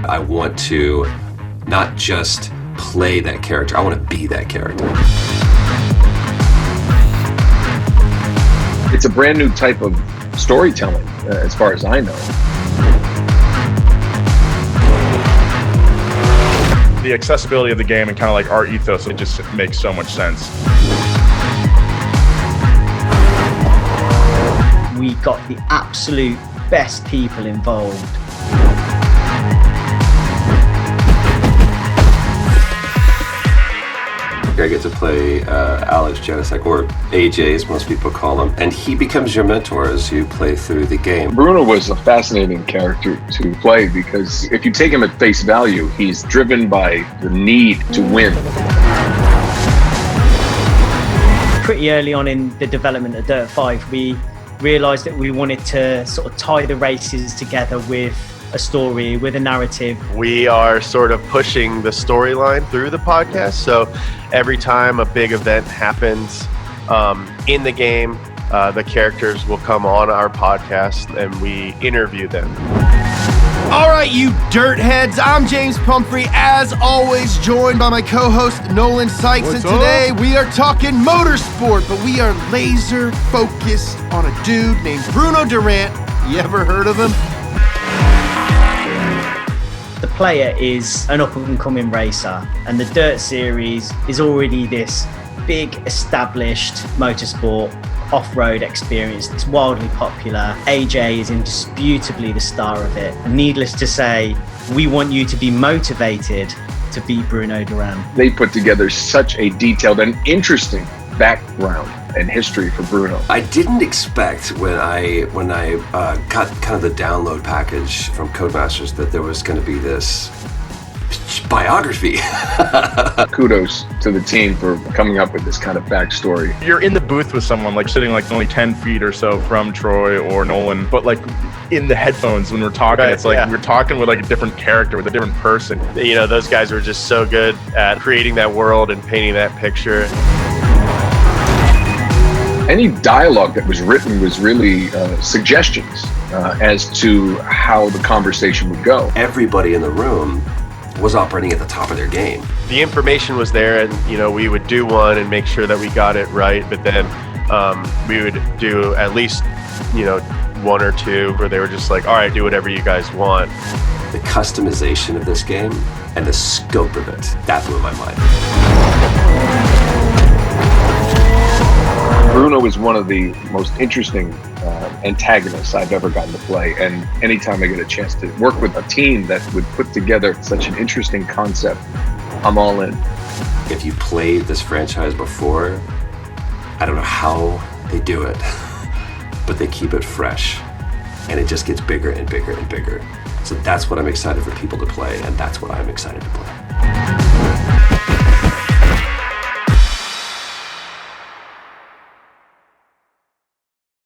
I want to not just play that character, I want to be that character. It's a brand new type of storytelling, as far as I know. The accessibility of the game and kind of like our ethos, it just makes so much sense. We got the absolute best people involved. I get to play Alex Janiček, or AJ as most people call him, and he becomes your mentor as you play through the game. Bruno was a fascinating character to play because if you take him at face value, he's driven by the need to win. Pretty early on in the development of Dirt 5, we realised that we wanted to sort of tie the races together with a story, with a narrative. We are sort of pushing the storyline through the podcast, so every time a big event happens in the game, the characters will come on our podcast and we interview them. All right, you dirt heads, I'm James Pumphrey, as always joined by my co-host Nolan Sykes. What's and today we are talking motorsport, but we are laser focused on a dude named Bruno Durand. You ever heard of him? The player is an up-and-coming racer, and the Dirt series is already this big established motorsport off-road experience. It's wildly popular. AJ is indisputably the star of it. And needless to say, we want you to be motivated to beat Bruno Durand. They put together such a detailed and interesting background and history for Bruno. I didn't expect when I got kind of the download package from Codemasters that there was going to be this biography. Kudos to the team for coming up with this kind of backstory. You're in the booth with someone, like sitting like only 10 feet or so from Troy or Nolan, but like in the headphones when we're talking, Right, it's like yeah. we're talking with like a different character, with a different person. You know, those guys were just so good at creating that world and painting that picture. Any dialogue that was written was really suggestions as to how the conversation would go. Everybody in the room was operating at the top of their game. The information was there, and you know, we would do one and make sure that we got it right, but then we would do at least, you know, one or two where they were just like, all right, do whatever you guys want. The customization of this game and the scope of it, that blew my mind. Bruno is one of the most interesting antagonists I've ever gotten to play, and anytime I get a chance to work with a team that would put together such an interesting concept, I'm all in. If you played this franchise before, I don't know how they do it, but they keep it fresh, and it just gets bigger and bigger and bigger. So that's what I'm excited for people to play, and that's what I'm excited to play.